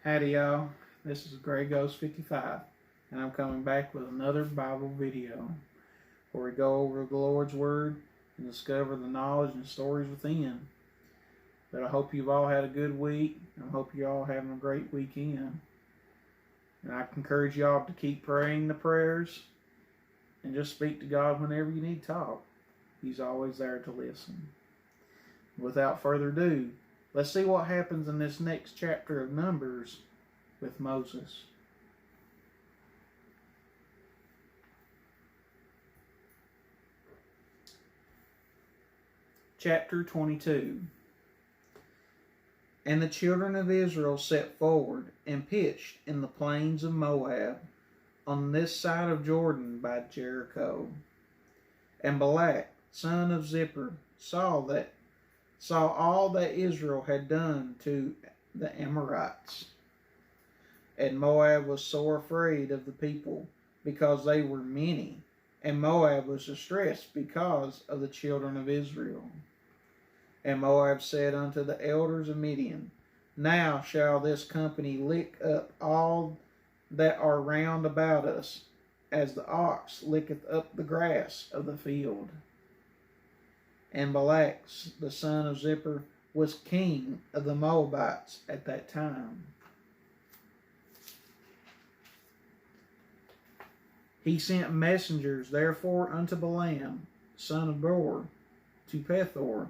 Howdy y'all, this is Gray Ghost 55 and I'm coming back with another Bible video where we go over the Lord's Word and discover the knowledge and stories within. But I hope you've all had a good week and I hope you're all having a great weekend. And I encourage y'all to keep praying the prayers and just speak to God whenever you need to talk. He's always there to listen. Without further ado, let's see what happens in this next chapter of Numbers with Moses. Chapter 22. And the children of Israel set forward and pitched in the plains of Moab on this side of Jordan by Jericho. And Balak, son of Zippor, saw all that Israel had done to the Amorites. And Moab was sore afraid of the people, because they were many, and Moab was distressed because of the children of Israel. And Moab said unto the elders of Midian, Now shall this company lick up all that are round about us, as the ox licketh up the grass of the field. And Balak, the son of Zippor, was king of the Moabites at that time. He sent messengers therefore unto Balaam, son of Beor, to Pethor,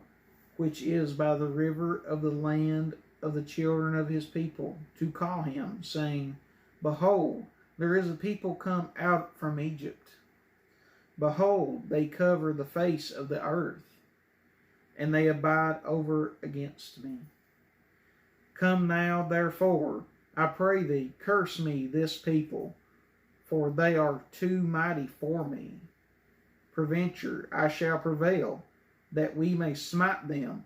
which is by the river of the land of the children of his people, to call him, saying, Behold, there is a people come out from Egypt. Behold, they cover the face of the earth, and they abide over against me. Come now, therefore, I pray thee, curse me this people, for they are too mighty for me. Peradventure I shall prevail, that we may smite them,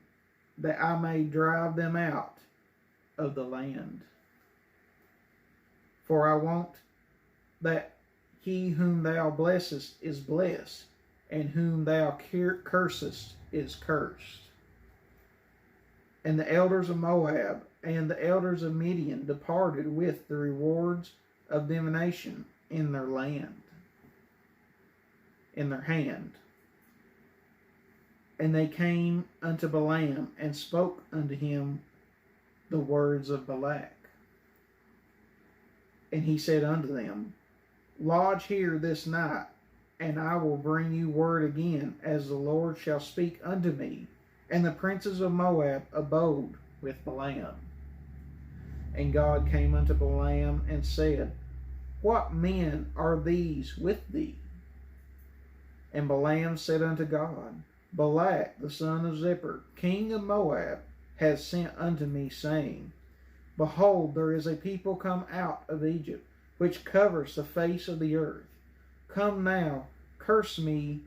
that I may drive them out of the land. For I want that he whom thou blessest is blessed, and whom thou cursest is cursed. And the elders of Moab and the elders of Midian departed with the rewards of divination in their hand. And they came unto Balaam and spoke unto him the words of Balak. And he said unto them, Lodge here this night, and I will bring you word again, as the Lord shall speak unto me. And the princes of Moab abode with Balaam. And God came unto Balaam and said, What men are these with thee? And Balaam said unto God, Balak, the son of Zippor, king of Moab, has sent unto me, saying, Behold, there is a people come out of Egypt, which covers the face of the earth. Come now, curse me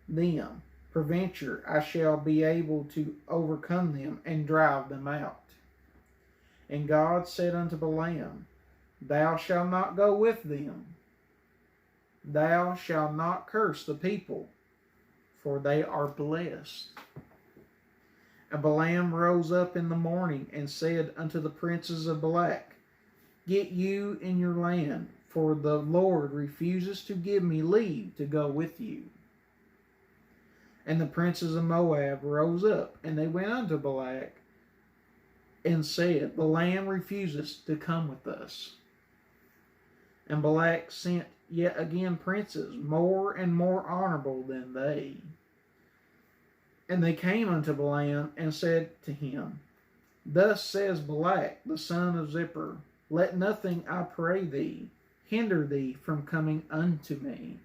them. Peradventure I shall be able to overcome them and drive them out. And God said unto Balaam, Thou shalt not go with them. Thou shalt not curse the people, for they are blessed. And Balaam rose up in the morning and said unto the princes of Balak, Get you in your land, for the Lord refuses to give me leave to go with you. And the princes of Moab rose up, and they went unto Balak, and said, Balaam refuses to come with us. And Balak sent yet again princes, more and more honorable than they. And they came unto Balaam, and said to him, Thus says Balak, the son of Zippor, Let nothing, I pray thee, hinder thee from coming unto me.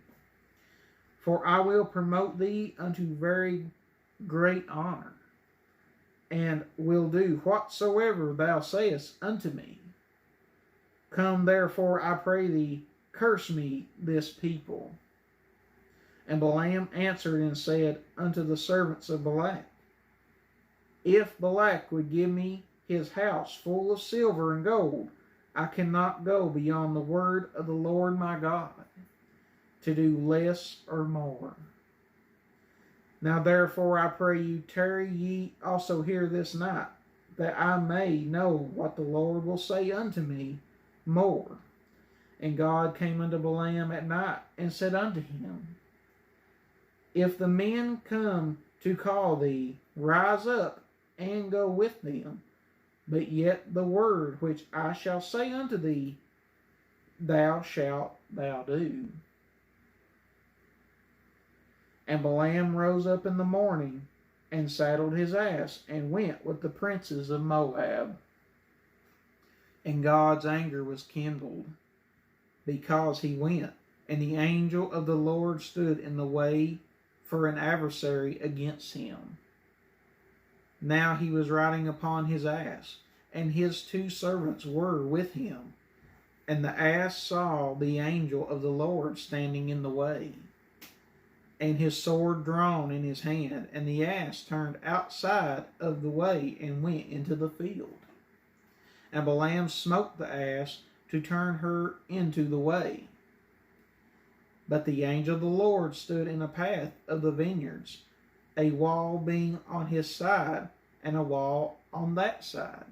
For I will promote thee unto very great honor, and will do whatsoever thou sayest unto me. Come therefore, I pray thee, curse me this people. And Balaam answered and said unto the servants of Balak, If Balak would give me his house full of silver and gold, I cannot go beyond the word of the Lord my God, to do less or more. Now therefore I pray you, tarry ye also here this night, that I may know what the Lord will say unto me more. And God came unto Balaam at night, and said unto him, If the men come to call thee, rise up and go with them. But yet the word which I shall say unto thee, thou shalt thou do. And Balaam rose up in the morning, and saddled his ass, and went with the princes of Moab. And God's anger was kindled, because he went, and the angel of the Lord stood in the way for an adversary against him. Now he was riding upon his ass, and his 2 servants were with him. And the ass saw the angel of the Lord standing in the way, and his sword drawn in his hand, and the ass turned outside of the way and went into the field. And Balaam smote the ass to turn her into the way. But the angel of the Lord stood in a path of the vineyards, a wall being on his side, and a wall on that side.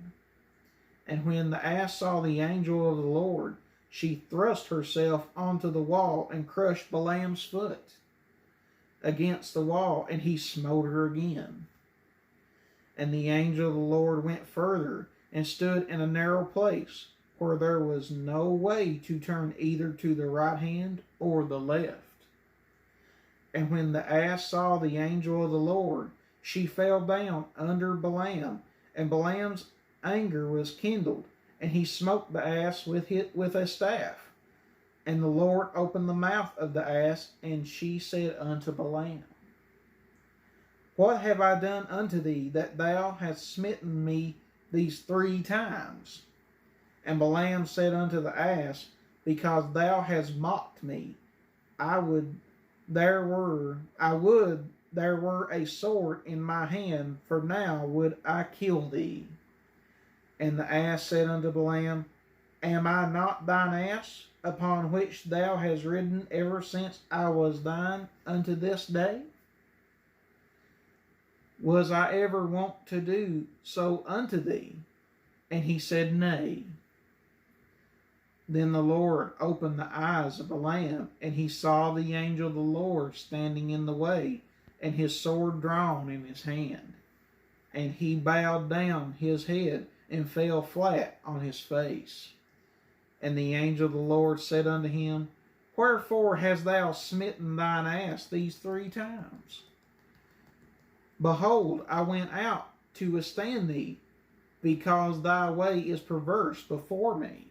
And when the ass saw the angel of the Lord, she thrust herself onto the wall and crushed Balaam's foot against the wall, and he smote her again. And the angel of the Lord went further and stood in a narrow place, where there was no way to turn either to the right hand or the left. And when the ass saw the angel of the Lord, she fell down under Balaam, and Balaam's anger was kindled, and he smote the ass with a staff. And the Lord opened the mouth of the ass, and she said unto Balaam, What have I done unto thee, that thou hast smitten me these 3 times? And Balaam said unto the ass, Because thou hast mocked me, I would there were a sword in my hand, for now would I kill thee. And the ass said unto Balaam, Am I not thine ass, upon which thou hast ridden ever since I was thine unto this day? Was I ever wont to do so unto thee? And he said, Nay. Then the Lord opened the eyes of Balaam, and he saw the angel of the Lord standing in the way, and his sword drawn in his hand. And he bowed down his head, and fell flat on his face. And the angel of the Lord said unto him, Wherefore hast thou smitten thine ass these 3 times? Behold, I went out to withstand thee, because thy way is perverse before me.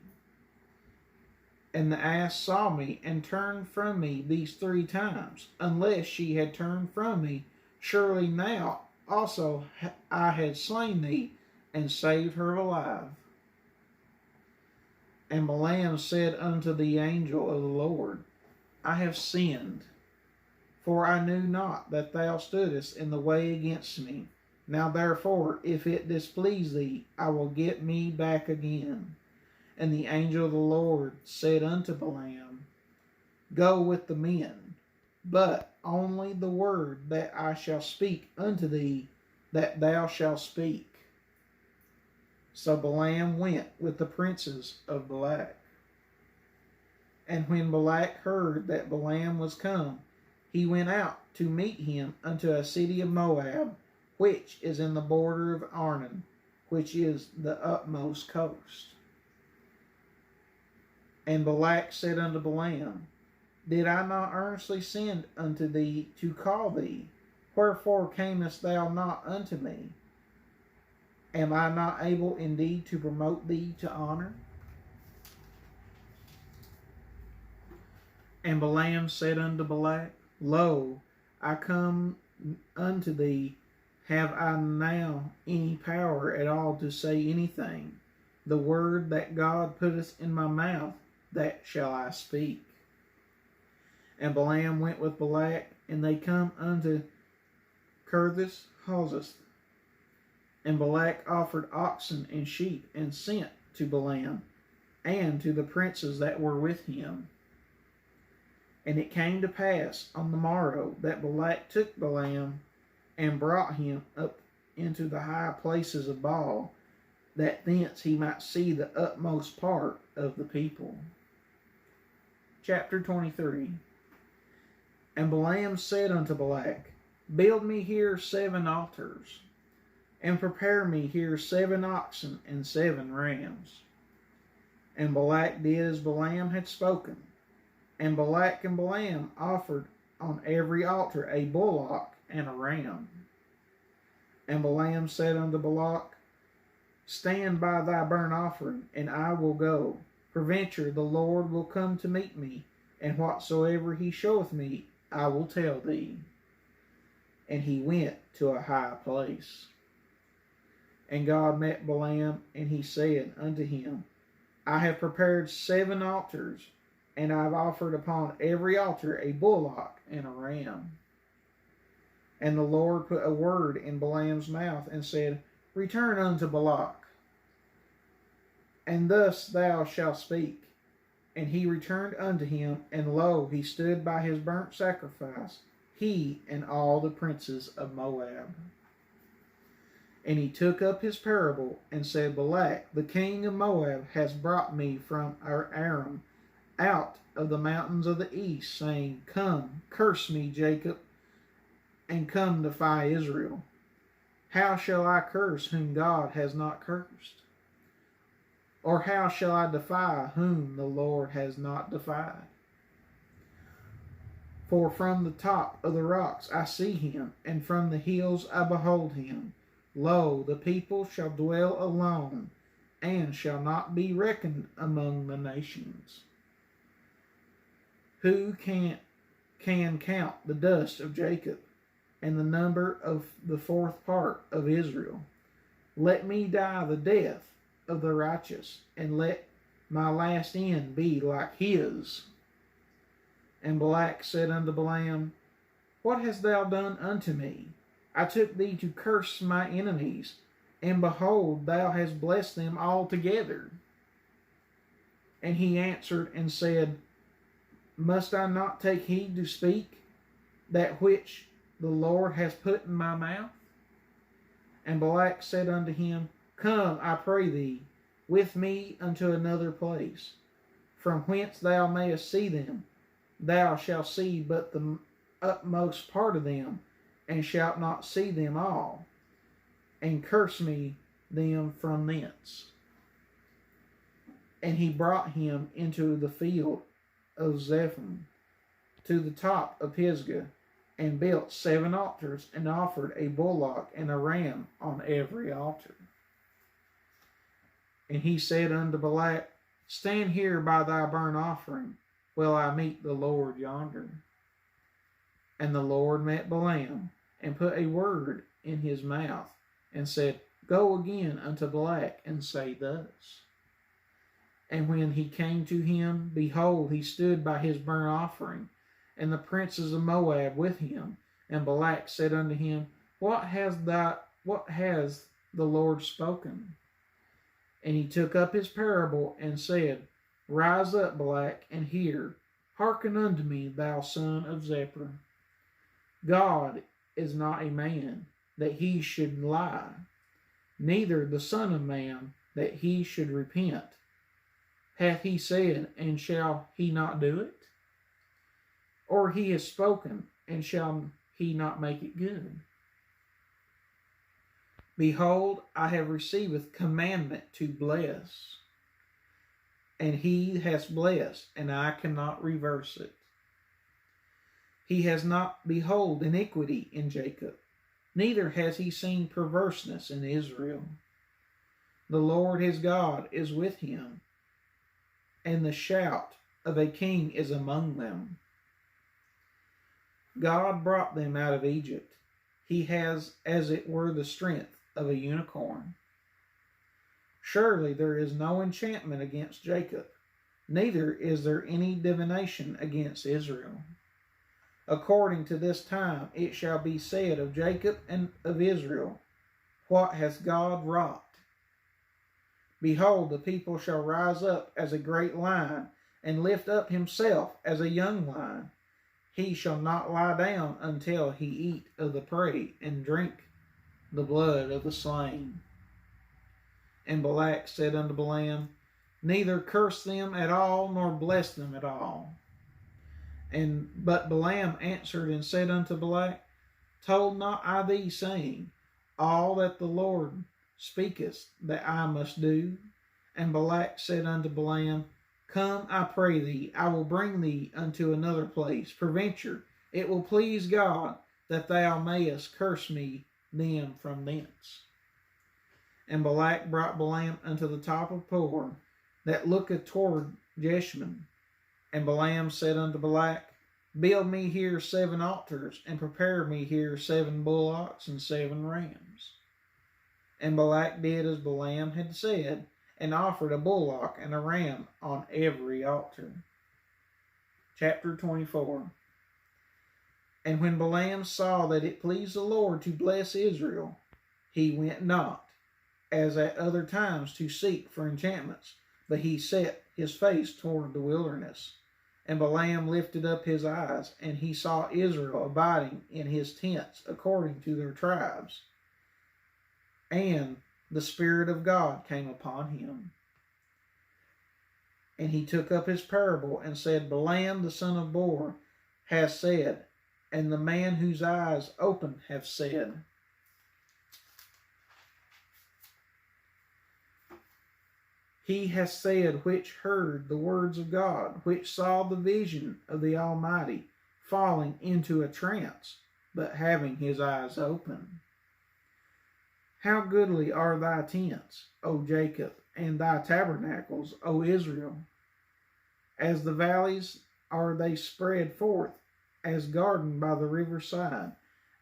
And the ass saw me, and turned from me these 3 times. Unless she had turned from me, surely now also I had slain thee, and saved her alive. And Balaam said unto the angel of the Lord, I have sinned, for I knew not that thou stoodest in the way against me. Now therefore, if it displease thee, I will get me back again. And the angel of the Lord said unto Balaam, Go with the men, but only the word that I shall speak unto thee, that thou shalt speak. So Balaam went with the princes of Balak. And when Balak heard that Balaam was come, he went out to meet him unto a city of Moab, which is in the border of Arnon, which is the utmost coast. And Balak said unto Balaam, Did I not earnestly send unto thee to call thee? Wherefore camest thou not unto me? Am I not able indeed to promote thee to honor? And Balaam said unto Balak, Lo, I come unto thee. Have I now any power at all to say anything? The word that God putteth in my mouth, that shall I speak. And Balaam went with Balak, and they come unto Kirjath Huzoth. And Balak offered oxen and sheep, and sent to Balaam, and to the princes that were with him. And it came to pass on the morrow that Balak took Balaam, and brought him up into the high places of Baal, that thence he might see the utmost part of the people. Chapter 23. And Balaam said unto Balak, Build me here 7 altars, and prepare me here 7 oxen and 7 rams. And Balak did as Balaam had spoken. And Balak and Balaam offered on every altar a bullock and a ram. And Balaam said unto Balak, Stand by thy burnt offering, and I will go. Peradventure the Lord will come to meet me, and whatsoever he showeth me, I will tell thee. And he went to a high place. And God met Balaam, and he said unto him, I have prepared 7 altars, and I have offered upon every altar a bullock and a ram. And the Lord put a word in Balaam's mouth, and said, Return unto Balak, and thus thou shalt speak. And he returned unto him, and lo, he stood by his burnt sacrifice, he and all the princes of Moab. And he took up his parable, and said, Balak, the king of Moab, has brought me from Aram out of the mountains of the east, saying, Come, curse me, Jacob, and come defy Israel. How shall I curse whom God has not cursed? Or how shall I defy whom the Lord has not defied? For from the top of the rocks I see him, and from the hills I behold him. Lo, the people shall dwell alone, and shall not be reckoned among the nations. Who can count the dust of Jacob, and the number of the 4th part of Israel? Let me die the death of the righteous, and let my last end be like his. And Balak said unto Balaam, What hast thou done unto me? I took thee to curse my enemies, and behold, thou hast blessed them altogether. And he answered and said, Must I not take heed to speak that which the Lord has put in my mouth? And Balak said unto him, Come, I pray thee, with me unto another place, from whence thou mayest see them. Thou shalt see but the utmost part of them, and shalt not see them all, and curse me them from thence. And he brought him into the field of Zephon, to the top of Pisgah, and built 7 altars, and offered a bullock and a ram on every altar. And he said unto Balak, Stand here by thy burnt offering, while I meet the Lord yonder. And the Lord met Balaam, and put a word in his mouth, and said, Go again unto Balak, and say thus. And when he came to him, behold, he stood by his burnt offering, and the princes of Moab with him. And Balak said unto him, What has the Lord spoken? And he took up his parable, and said, Rise up, Balak, and hear. Hearken unto me, thou son of Zippor. God is not a man, that he should lie, neither the Son of Man, that he should repent. Hath he said, and shall he not do it? Or he has spoken, and shall he not make it good? Behold, I have received commandment to bless, and he has blessed, and I cannot reverse it. He has not beheld iniquity in Jacob, neither has he seen perverseness in Israel. The Lord his God is with him, and the shout of a king is among them. God brought them out of Egypt. He has, as it were, the strength of a unicorn. Surely there is no enchantment against Jacob, neither is there any divination against Israel. According to this time it shall be said of Jacob and of Israel, What has God wrought? Behold, the people shall rise up as a great lion, and lift up himself as a young lion. He shall not lie down until he eat of the prey, and drink the blood of the slain. And Balak said unto Balaam, Neither curse them at all, nor bless them at all. But Balaam answered and said unto Balak, Told not I thee, saying, All that the Lord speaketh that I must do? And Balak said unto Balaam, Come, I pray thee, I will bring thee unto another place. Peradventure, it will please God that thou mayest curse me them from thence. And Balak brought Balaam unto the top of Peor, that looketh toward Jeshimon. And Balaam said unto Balak, Build me here 7 altars, and prepare me here 7 bullocks and 7 rams. And Balak did as Balaam had said, and offered a bullock and a ram on every altar. Chapter 24. And when Balaam saw that it pleased the Lord to bless Israel, he went not, as at other times, to seek for enchantments, but he set his face toward the wilderness. And Balaam lifted up his eyes, and he saw Israel abiding in his tents according to their tribes. And the Spirit of God came upon him. And he took up his parable and said, Balaam the son of Beor has said, and the man whose eyes opened have said. He has said which heard the words of God, which saw the vision of the Almighty, falling into a trance, but having his eyes open. How goodly are thy tents, O Jacob, and thy tabernacles, O Israel! As the valleys are they spread forth, as garden by the river side,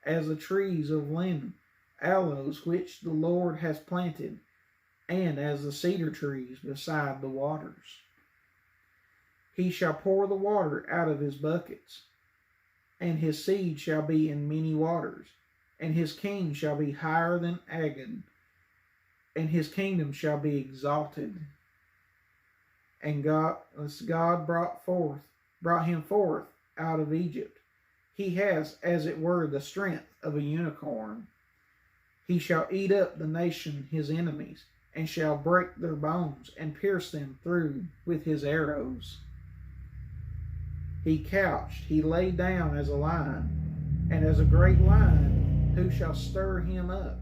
as the trees of linen, aloes which the Lord has planted, and as the cedar trees beside the waters. He shall pour the water out of his buckets, and his seed shall be in many waters, and his king shall be higher than Agag, and his kingdom shall be exalted. And God brought him forth out of Egypt. He has, as it were, the strength of a unicorn. He shall eat up the nation his enemies, and shall break their bones, and pierce them through with his arrows. He couched, he lay down as a lion, and as a great lion, who shall stir him up?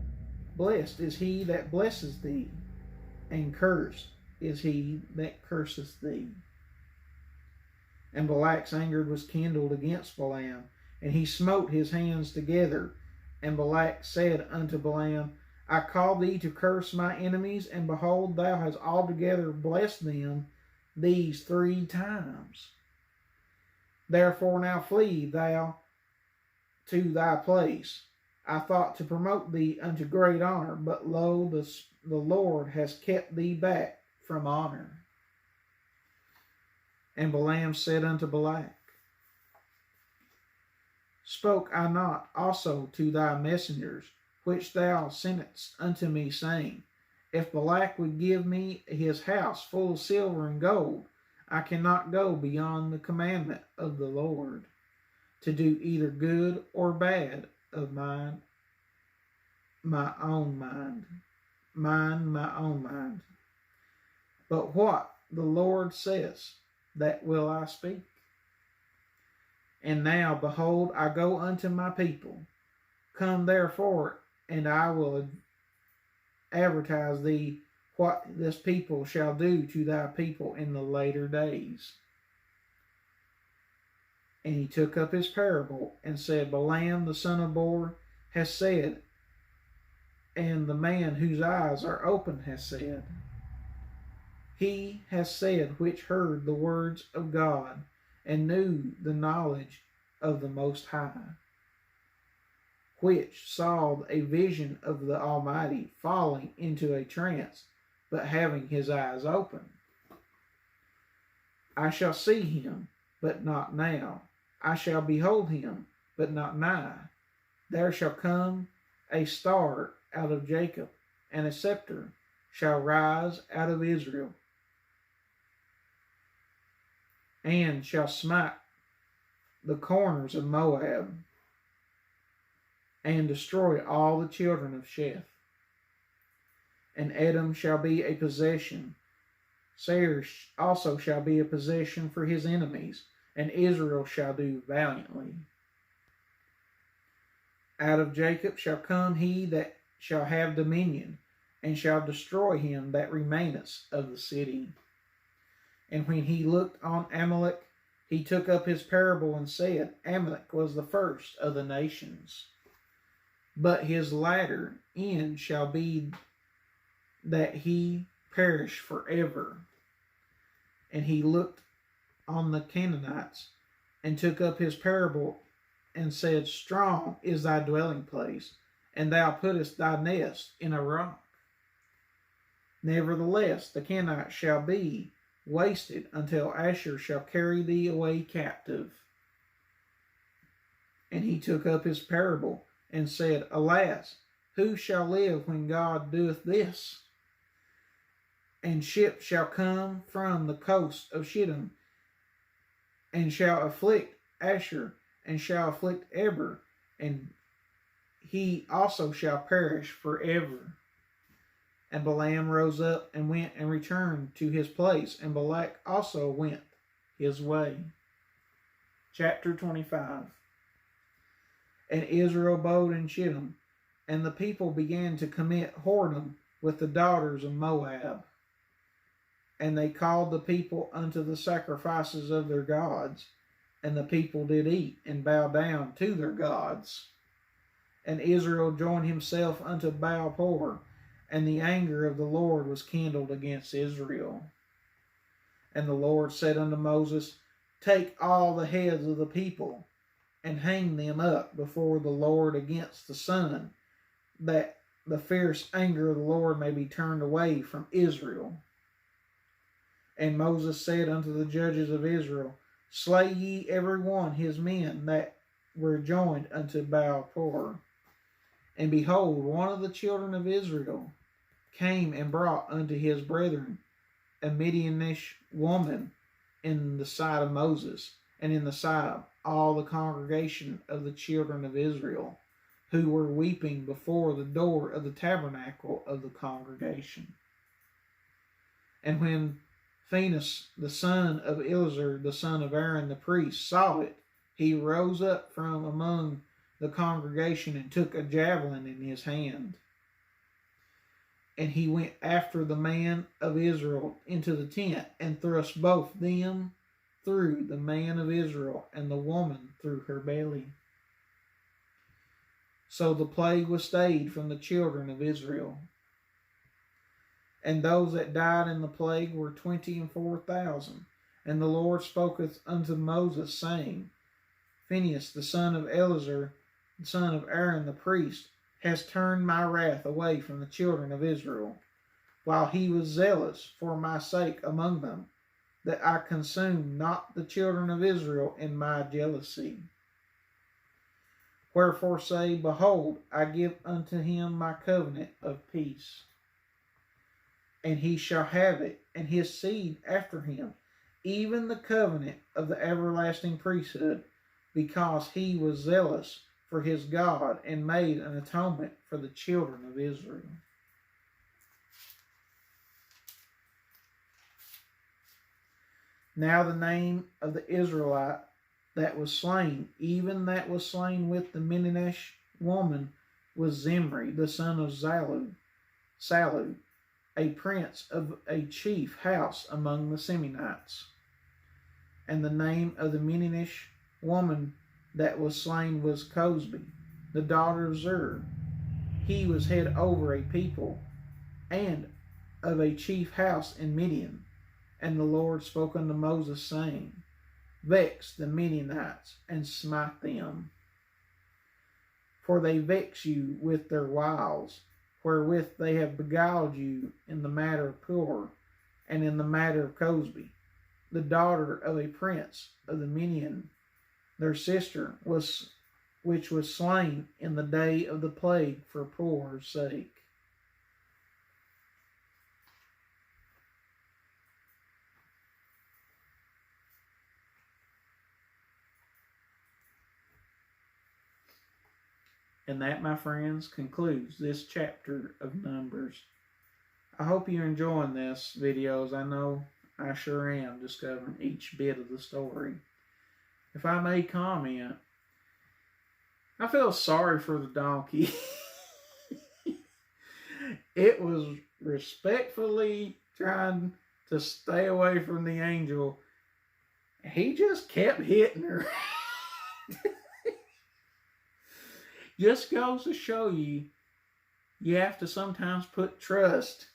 Blessed is he that blesses thee, and cursed is he that curseth thee. And Balak's anger was kindled against Balaam, and he smote his hands together. And Balak said unto Balaam, I called thee to curse my enemies, and behold, thou hast altogether blessed them these 3 times. Therefore now flee thou to thy place. I thought to promote thee unto great honor, but lo, the Lord has kept thee back from honor. And Balaam said unto Balak, Spoke I not also to thy messengers, which thou sentest unto me, saying, If Balak would give me his house full of silver and gold, I cannot go beyond the commandment of the Lord, to do either good or bad of my own mind. But what the Lord says, that will I speak. And now, behold, I go unto my people. Come therefore, and I will advertise thee what this people shall do to thy people in the later days. And he took up his parable, and said, Balaam the son of Beor has said, and the man whose eyes are open has said. He has said which heard the words of God, and knew the knowledge of the Most High, which saw a vision of the Almighty falling into a trance, but having his eyes open. I shall see him, but not now. I shall behold him, but not nigh. There shall come a star out of Jacob, and a scepter shall rise out of Israel, and shall smite the corners of Moab, and destroy all the children of Sheth. and Edom shall be a possession. Seir also shall be a possession for his enemies, and Israel shall do valiantly. Out of Jacob shall come he that shall have dominion, and shall destroy him that remaineth of the city. And when he looked on Amalek, he took up his parable and said, Amalek was the first of the nations, but his latter end shall be that he perish forever. And he looked on the Canaanites, and took up his parable, and said, Strong is thy dwelling place, and thou puttest thy nest in a rock. Nevertheless, the Canaanites shall be wasted until Ashur shall carry thee away captive. And he took up his parable, and said, Alas, who shall live when God doeth this? And ships shall come from the coast of Shittim, and shall afflict Ashur, and shall afflict Eber, and he also shall perish forever. And Balaam rose up and went and returned to his place, and Balak also went his way. Chapter 25. And Israel abode in Shittim, and the people began to commit whoredom with the daughters of Moab. And they called the people unto the sacrifices of their gods, and the people did eat and bow down to their gods. And Israel joined himself unto Baal-peor, and the anger of the Lord was kindled against Israel. And the Lord said unto Moses, Take all the heads of the people, and hang them up before the Lord against the sun, that the fierce anger of the Lord may be turned away from Israel. And Moses said unto the judges of Israel, Slay ye every one his men that were joined unto Baal-peor. And behold, one of the children of Israel came and brought unto his brethren a Midianish woman in the sight of Moses, and in the sight of all the congregation of the children of Israel, who were weeping before the door of the tabernacle of the congregation. And when Phinehas, the son of Eleazar, the son of Aaron the priest, saw it, he rose up from among the congregation and took a javelin in his hand. And he went after the man of Israel into the tent, and thrust both them through, the man of Israel and the woman through her belly. So the plague was stayed from the children of Israel. And those that died in the plague were 24,000. And the Lord spoketh unto Moses, saying, Phinehas, the son of Eleazar, the son of Aaron the priest, has turned my wrath away from the children of Israel, while he was zealous for my sake among them, that I consumed not the children of Israel in my jealousy. Wherefore say, Behold, I give unto him my covenant of peace. And he shall have it, and his seed after him, even the covenant of the everlasting priesthood, because he was zealous for his God, and made an atonement for the children of Israel. Now the name of the Israelite that was slain, even that was slain with the Midianish woman, was Zimri, the son of Salu, a prince of a chief house among the Seminites. And the name of the Midianish woman that was slain was Cosbi, the daughter of Zur. He was head over a people, and of a chief house in Midian. And the Lord spoke unto Moses, saying, Vex the Midianites, and smite them. For they vex you with their wiles, wherewith they have beguiled you in the matter of Pur, and in the matter of Cosbi, the daughter of a prince of the Midian, their sister, which was slain in the day of the plague for Pur's sake. And that, my friends, concludes this chapter of Numbers. I hope you're enjoying this videos. I know I sure am, discovering each bit of the story. If I may comment, I feel sorry for the donkey. It was respectfully trying to stay away from the angel. He just kept hitting her. Just goes to show you, you have to sometimes put trust,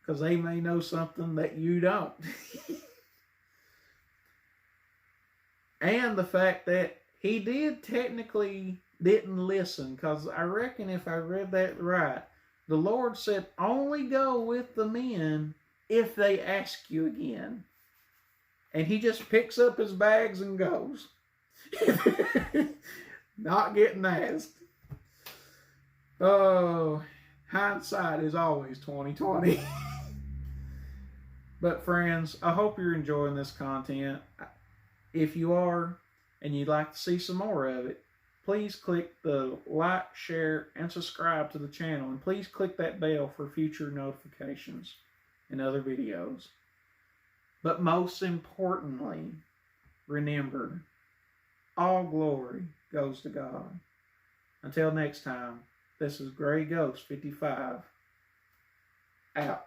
because they may know something that you don't. And the fact that he technically didn't listen, because I reckon if I read that right, the Lord said, only go with the men if they ask you again. And he just picks up his bags and goes. Not getting asked. Oh, hindsight is always 20/20. But friends, I hope you're enjoying this content. If you are, and you'd like to see some more of it, please click the like, share, and subscribe to the channel. And please click that bell for future notifications and other videos. But most importantly, remember, all glory goes to God. Until next time, this is Gray Ghost 55, out.